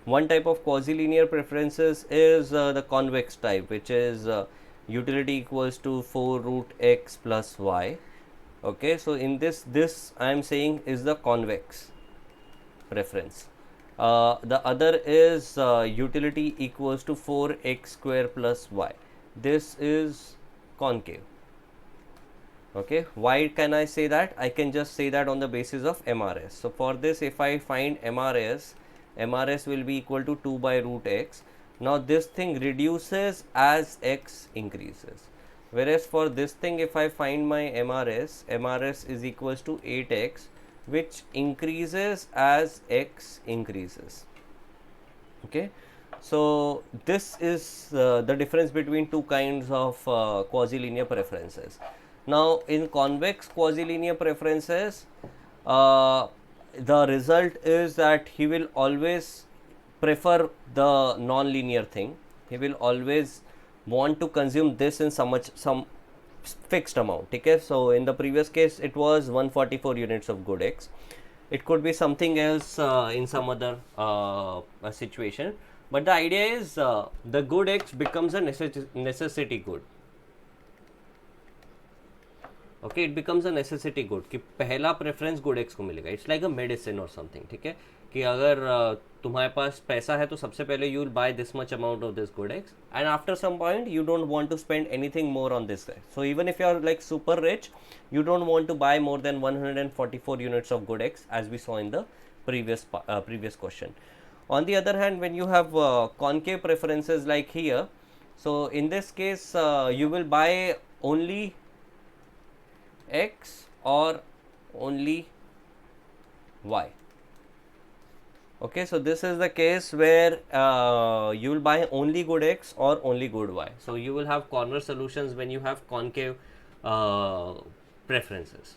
one type of quasi-linear preferences is the convex type, which is utility equals to 4 root x plus y. Okay, so in this I am saying is the convex preference. The other is utility equals to 4x square plus y. This is concave. Okay, why can I say that? I can just say that on the basis of MRS. So for this, if I find MRS will be equal to 2 by root x. Now this thing reduces as x increases, whereas for this thing, if I find my MRS is equals to 8x, which increases as x increases. Okay, so this is the difference between two kinds of quasi-linear preferences. Now in convex quasi-linear preferences, the result is that he will always prefer the non-linear thing. He will always want to consume this in some fixed amount. Okay, so in the previous case it was 144 units of good x. It could be something else in some other situation, but the idea is the good x becomes a necessity good. Okay, it becomes a necessity good कि पहला preference good x को मिलेगा. It's like a medicine or something. ठीक है कि अगर तुम्हारे पास पैसा है तो सबसे पहले you will buy this much amount of this good x, and after some point you don't want to spend anything more on this. So even if you are like super rich, you don't want to buy more than 144 units of good x, as we saw in the previous question. On the other hand, when you have concave preferences like here, so in this case you will buy only x or only y. Okay, so this is the case where you will buy only good x or only good y. So you will have corner solutions when you have concave preferences.